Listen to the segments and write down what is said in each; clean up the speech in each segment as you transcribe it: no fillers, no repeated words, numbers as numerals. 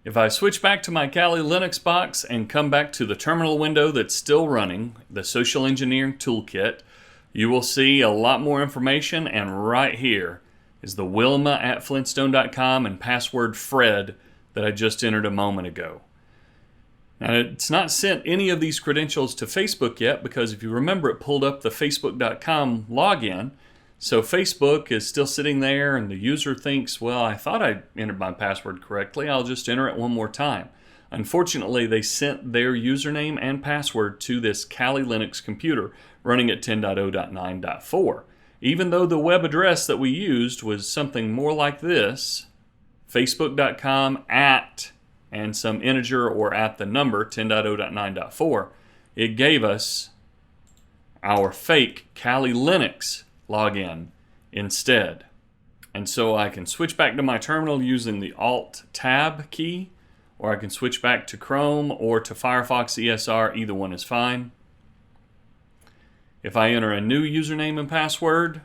If I switch back to my Kali Linux box and come back to the terminal window that's still running, the Social Engineering Toolkit, you will see a lot more information, and right here is the Wilma@flintstone.com and password Fred that I just entered a moment ago. Now, it's not sent any of these credentials to Facebook yet because if you remember, it pulled up the facebook.com login. So Facebook is still sitting there and the user thinks, well, I thought I entered my password correctly. I'll just enter it one more time. Unfortunately, they sent their username and password to this Kali Linux computer running at 10.0.9.4. Even though the web address that we used was something more like this, facebook.com @ and some integer or at the number 10.0.9.4, it gave us our fake Kali Linux login instead. And so I can switch back to my terminal using the Alt-Tab key, or I can switch back to Chrome or to Firefox ESR. Either one is fine. If I enter a new username and password,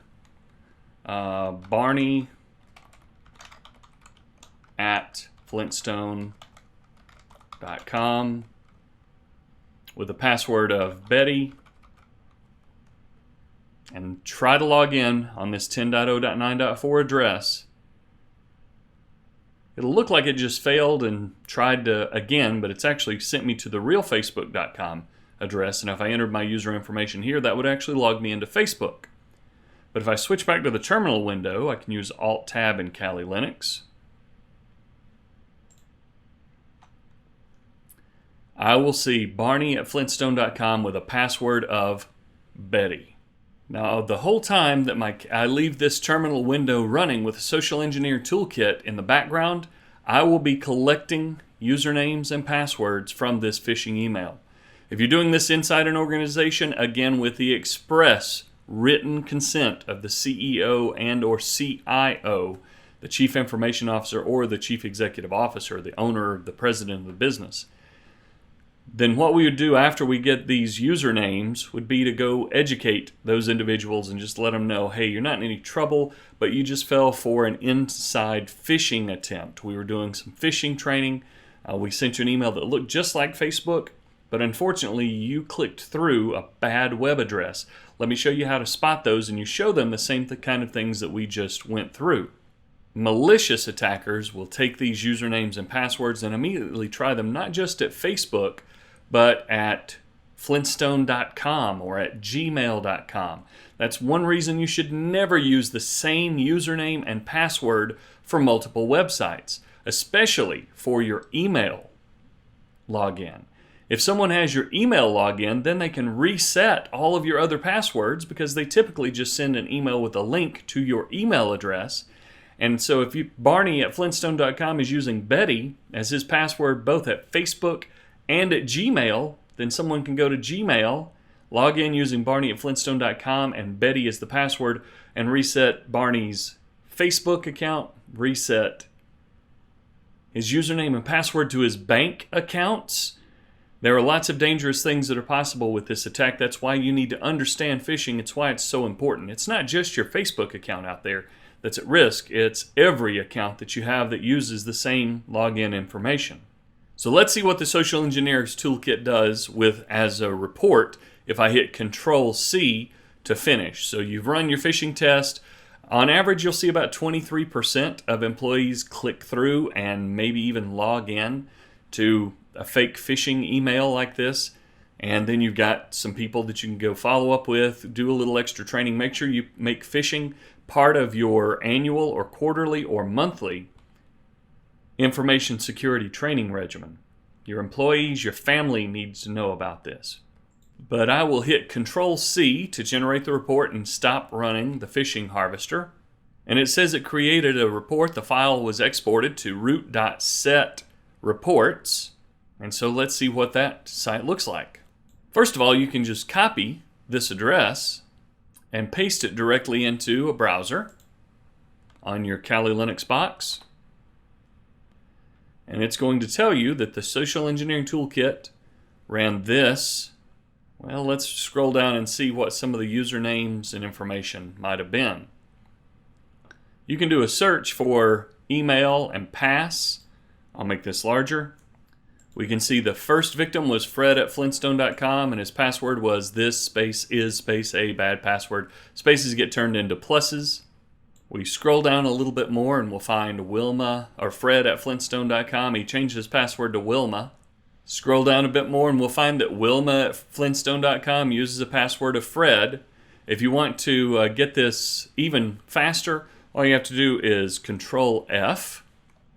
Barney@flintstone.com with a password of Betty, and try to log in on this 10.0.9.4 address, it'll look like it just failed and tried to again, but it's actually sent me to the real facebook.com address, and if I entered my user information here, that would actually log me into Facebook. But if I switch back to the terminal window, I can use Alt-Tab in Kali Linux. I will see Barney@flintstone.com with a password of Betty. Now, the whole time that I leave this terminal window running with the Social Engineering Toolkit in the background, I will be collecting usernames and passwords from this phishing email. If you're doing this inside an organization, again with the express written consent of the CEO and or CIO, the Chief Information Officer or the Chief Executive Officer, the owner, the president of the business, then what we would do after we get these usernames would be to go educate those individuals and just let them know, hey, you're not in any trouble, but you just fell for an inside phishing attempt. We were doing some phishing training. We sent you an email that looked just like Facebook, but unfortunately you clicked through a bad web address. Let me show you how to spot those, and you show them the same kind of things that we just went through. Malicious attackers will take these usernames and passwords and immediately try them not just at Facebook, but at flintstone.com or at gmail.com. That's one reason you should never use the same username and password for multiple websites, especially for your email login. If someone has your email login, then they can reset all of your other passwords because they typically just send an email with a link to your email address. And so if Barney@flintstone.com is using Betty as his password both at Facebook and at Gmail, then someone can go to Gmail, log in using Barney@flintstone.com and Betty is the password, and reset Barney's Facebook account, reset his username and password to his bank accounts. There are lots of dangerous things that are possible with this attack. That's why you need to understand phishing. It's why it's so important. It's not just your Facebook account out there that's at risk. It's every account that you have that uses the same login information. So let's see what the Social Engineers Toolkit does as a report if I hit Control-C to finish. So you've run your phishing test. On average, you'll see about 23% of employees click through and maybe even log in to a fake phishing email like this. And then you've got some people that you can go follow up with, do a little extra training. Make sure you make phishing part of your annual or quarterly or monthly information security training regimen. Your employees, your family needs to know about this. But I will hit Control-C to generate the report and stop running the phishing harvester. And it says it created a report. The file was exported to root.set reports. And so let's see what that site looks like. First of all, you can just copy this address and paste it directly into a browser on your Kali Linux box. And it's going to tell you that the Social Engineering Toolkit ran this. Well, let's scroll down and see what some of the usernames and information might have been. You can do a search for email and pass I'll make this larger. We can see the first victim was Fred at Flintstone.com, and his password was this space is space a bad password. Spaces get turned into pluses. We scroll down a little bit more and we'll find Wilma or Fred at Flintstone.com. He changed his password to Wilma. Scroll down a bit more and we'll find that Wilma at Flintstone.com uses a password of Fred. If you want to get this even faster, all you have to do is Control F.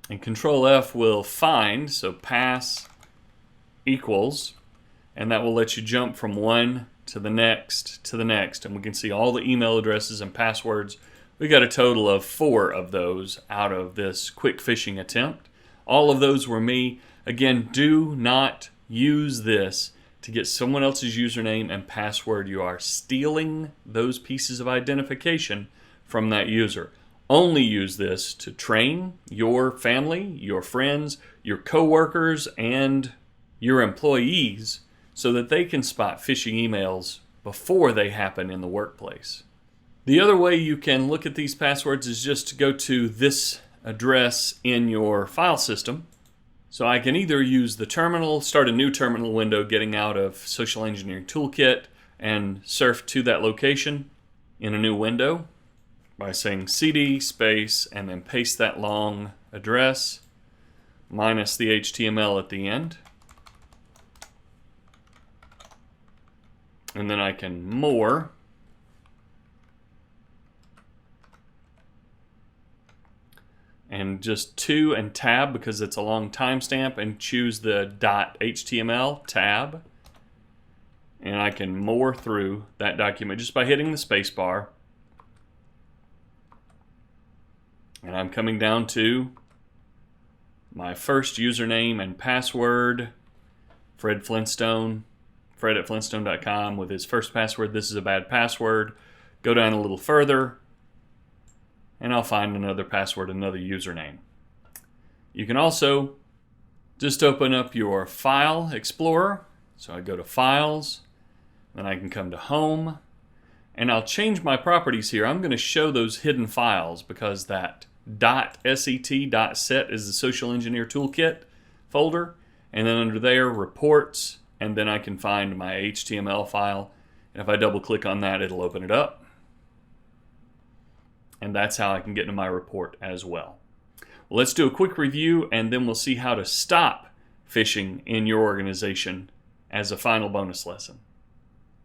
And Control F will find, so pass equals, and that will let you jump from one to the next to the next. And we can see all the email addresses and passwords. We got a total of 4 of those out of this quick phishing attempt. All of those were me. Again, do not use this to get someone else's username and password. You are stealing those pieces of identification from that user. Only use this to train your family, your friends, your coworkers, and your employees so that they can spot phishing emails before they happen in the workplace. The other way you can look at these passwords is just to go to this address in your file system. So I can either use the terminal, start a new terminal window getting out of Social Engineering Toolkit, and surf to that location in a new window by saying cd space and then paste that long address minus the HTML at the end. And then I can more and just 2 and tab because it's a long timestamp, and choose the .html tab, and I can more through that document just by hitting the space bar. And I'm coming down to my first username and password, Fred Flintstone, Fred at Flintstone.com with his first password. This is a bad password. Go down a little further, and I'll find another password, another username. You can also just open up your File Explorer. So I go to Files, then I can come to Home, and I'll change my properties here. I'm going to show those hidden files because that .set is the Social Engineer Toolkit folder, and then under there, Reports, and then I can find my HTML file. And if I double click on that, it'll open it up. And that's how I can get into my report as well. Well, let's do a quick review, and then we'll see how to stop phishing in your organization as a final bonus lesson.